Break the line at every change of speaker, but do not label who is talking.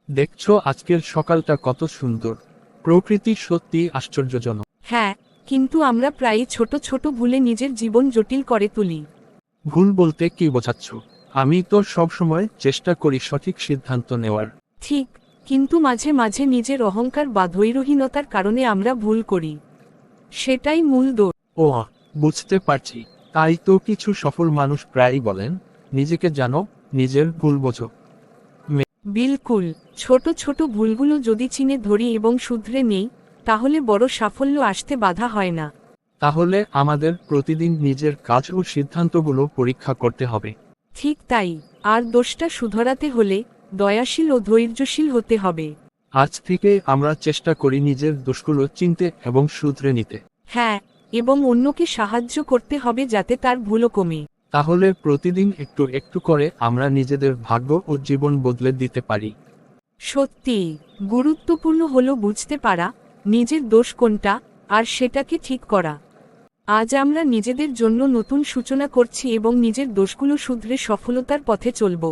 দেখছো আজকের সকালটা কত সুন্দর। প্রকৃতি সত্যি আশ্চর্যজনক।
হ্যাঁ, কিন্তু আমরা প্রায়ই ছোট ছোট ভুলে নিজের জীবন জটিল করে তুলি।
ভুল বলতে কি বোঝাচ্ছ? আমি তো সবসময় চেষ্টা করি সঠিক সিদ্ধান্ত নেওয়ার।
ঠিক, কিন্তু মাঝে মাঝে নিজের অহংকার বা ধৈর্যহীনতার কারণে আমরা ভুল করি। সেটাই মূল দোষ।
ও, বুঝতে পারছি। তাই তো কিছু সফল মানুষ প্রায়ই বলেন, নিজেকে জানো, নিজের ভুল বোঝো।
বিলকুল, ছোট ছোট ভুলগুলো যদি চিনে ধরি এবং শুধরে নেই, তাহলে বড় সাফল্য আসতে বাধা হয় না।
তাহলে আমাদের প্রতিদিন নিজের কাজ ও সিদ্ধান্তগুলো পরীক্ষা করতে হবে।
ঠিক তাই, আর দোষটা শুধরাতে হলে দয়াশীল ও ধৈর্যশীল হতে হবে।
আজ থেকে আমরা চেষ্টা করি নিজের দোষগুলো চিনতে এবং শুধরে নিতে।
হ্যাঁ, এবং অন্যকে সাহায্য করতে হবে যাতে তার ভুলও কমে।
তাহলে প্রতিদিন একটু একটু করে আমরা নিজেদের ভাগ্য ও জীবন বদলে দিতে পারি।
সত্যি, গুরুত্বপূর্ণ হলো বুঝতে পারা নিজের দোষ কোনটা, আর সেটাকে ঠিক করা। আজ আমরা নিজেদের জন্য নতুন সূচনা করছি এবং নিজের দোষগুলো শুধরে সফলতার পথে চলব।